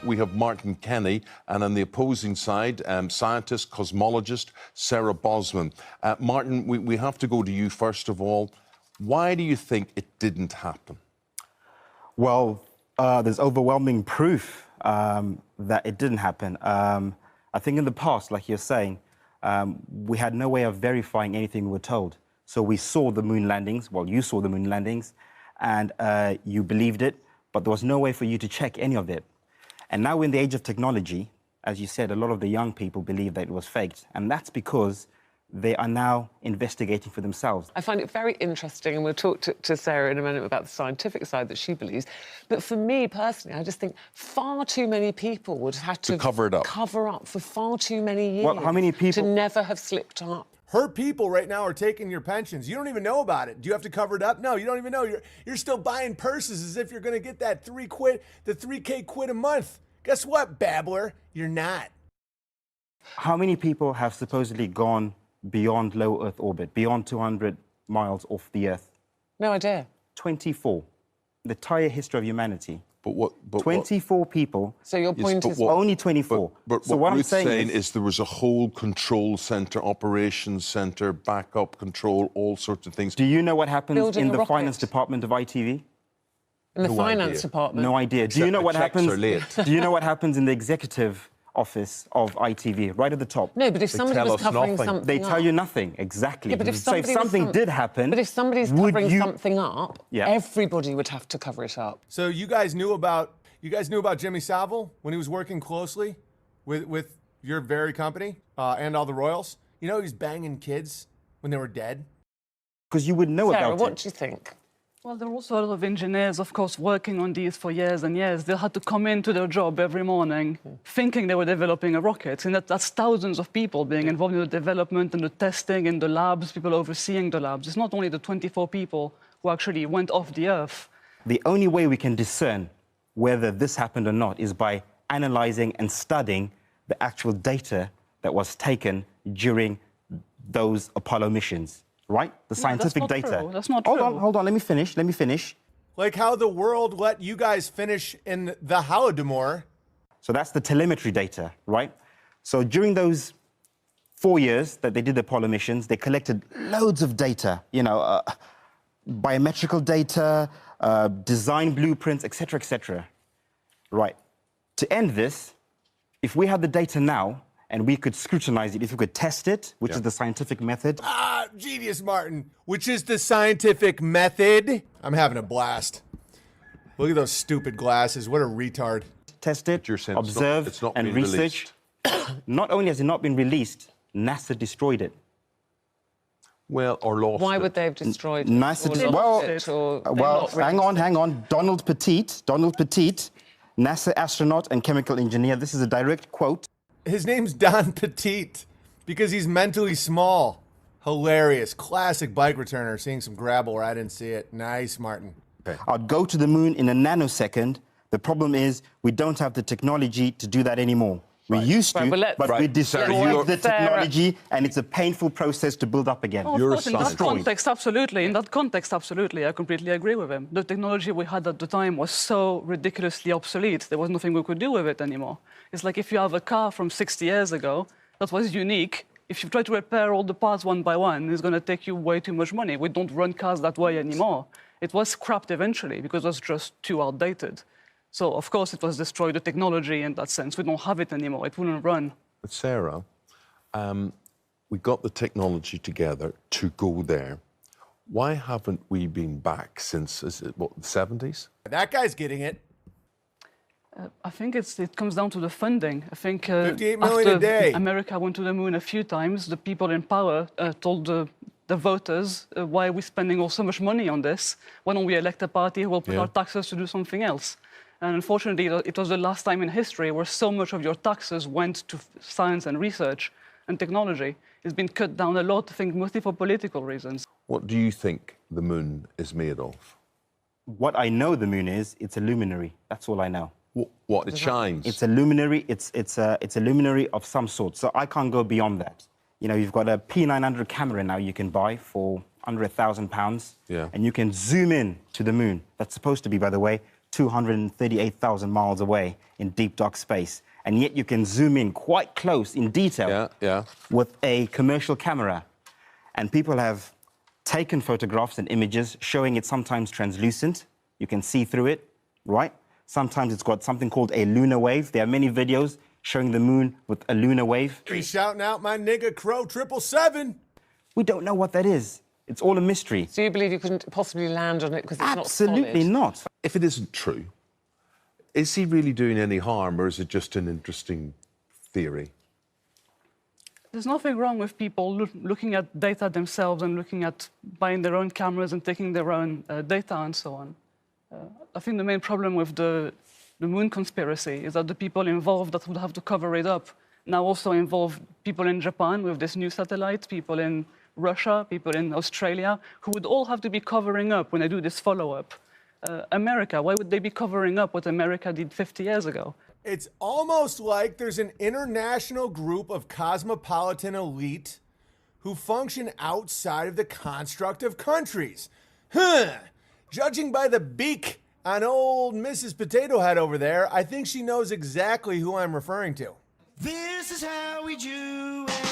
we have Martin Kenny, and on the opposing side, scientist, cosmologist Sarah Bosman. Martin, we have to go to you first of all. Why do you think it didn't happen? Well, there's overwhelming proof that it didn't happen. I think in the past, like you're saying, we had no way of verifying anything we were told. So we saw the moon landings, well, you saw the moon landings, and you believed it, but there was no way for you to check any of it. And now in the age of technology, as you said, a lot of the young people believe that it was faked, and that's because they are now investigating for themselves. I find it very interesting, and we'll talk to Sarah in a minute about the scientific side that she believes. But for me, personally, I just think far too many people would have had to cover it up. Cover up for far too many years. Well, how many people? To never have slipped up. Her people right now are taking your pensions. You don't even know about it. Do you have to cover it up? No, you don't even know. You're still buying purses as if you're going to get that the 3K quid a month. Guess what, babbler? You're not. How many people have supposedly gone beyond low Earth orbit, beyond 200 miles off the Earth? No idea. 24. The entire history of humanity. But 24 people. So your point is only 24. But so what Ruth's saying is there was a whole control centre, operations centre, backup control, all sorts of things. Do you know what happens Building in the a rocket. finance department of ITV? in the No finance idea. department. No idea. Except Do you know the what checks happens? are late. Do you know what happens in the executive office of ITV, right at the top? No, but if somebody tell was us covering nothing. something They tell up, you nothing. Exactly. Yeah, but if so if somebody was something did happen, but if somebody's would covering you... something up, Yeah. everybody would have to cover it up. So you guys knew about Jimmy Savile when he was working closely with your very company and all the royals? You know he was banging kids when they were dead? Because you would know Sarah, about what it. do you think? Well, there were also a lot of engineers, of course, working on these for years and years. They had to come into their job every morning thinking they were developing a rocket. And that's thousands of people being involved in the development and the testing in the labs, people overseeing the labs. It's not only the 24 people who actually went off the Earth. The only way we can discern whether this happened or not is by analysing and studying the actual data that was taken during those Apollo missions. Right? The scientific that's not data. true. That's not true. Hold on, let me finish. Like how the world let you guys finish in the Holodomor. So that's the telemetry data, right? So during those 4 years that they did the Apollo missions, they collected loads of data, you know, biometrical data, design blueprints, etc., etc. Right. To end this, if we had the data now and we could scrutinize it, if we could test it, which is the scientific method. Ah, genius, Martin. Which is the scientific method. I'm having a blast. Look at those stupid glasses. What a retard. Test it, You're saying observe, it's not and been research. Not only has it not been released, NASA destroyed it. Well, or lost Why it. would they have destroyed NASA it? Or lost it, or they've not hang on. Donald Petit, NASA astronaut and chemical engineer. This is a direct quote. His name's Don Petite because he's mentally small. Hilarious. Classic bike returner seeing some gravel where I didn't see it. Nice, Martin. Okay. I'd go to the moon in a nanosecond. The problem is we don't have the technology to do that anymore. We used to, Right, well, but we destroyed the Sarah- technology, and it's a painful process to build up again. Oh, of You're a course, in that scientist. context, absolutely. In that context, absolutely. I completely agree with him. The technology we had at the time was so ridiculously obsolete. There was nothing we could do with it anymore. It's like if you have a car from 60 years ago that was unique, if you try to repair all the parts one by one, it's going to take you way too much money. We don't run cars that way anymore. It was scrapped eventually because it was just too outdated. So, of course, it was destroyed, the technology in that sense. We don't have it anymore. It wouldn't run. But Sarah, we got the technology together to go there. Why haven't we been back since, is it, what, the 70s? That guy's getting it. I think it comes down to the funding. I think 58 million a after day. America went to the moon a few times, the people in power told the voters, why are we spending so much money on this? Why don't we elect a party who will put our taxes to do something else? And unfortunately, it was the last time in history where so much of your taxes went to science and research and technology. It's been cut down a lot, I think, mostly for political reasons. What do you think the moon is made of? What I know the moon is, it's a luminary. That's all I know. What, it shines? It's a luminary. It's a luminary of some sort. So I can't go beyond that. You know, you've got a P900 camera now you can buy for under £1,000. Yeah. And you can zoom in to the moon. That's supposed to be, by the way, 238,000 miles away in deep, dark space. And yet you can zoom in quite close in detail with a commercial camera. And people have taken photographs and images showing it sometimes translucent. You can see through it, right? Sometimes it's got something called a lunar wave. There are many videos showing the moon with a lunar wave. He's shouting out my nigga Crow 777. We don't know what that is. It's all a mystery. So you believe you couldn't possibly land on it because it's Absolutely not solid? not. If it isn't true, is he really doing any harm, or is it just an interesting theory? There's nothing wrong with people looking at data themselves and looking at buying their own cameras and taking their own data and so on. I think the main problem with the moon conspiracy is that the people involved that would have to cover it up now also involve people in Japan with this new satellite, people in Russia, people in Australia, who would all have to be covering up when they do this follow-up. America, why would they be covering up what America did 50 years ago? It's almost like there's an international group of cosmopolitan elite who function outside of the construct of countries. Judging by the beak on old Mrs. Potato Head over there, I think she knows exactly who I'm referring to. This is how we do it.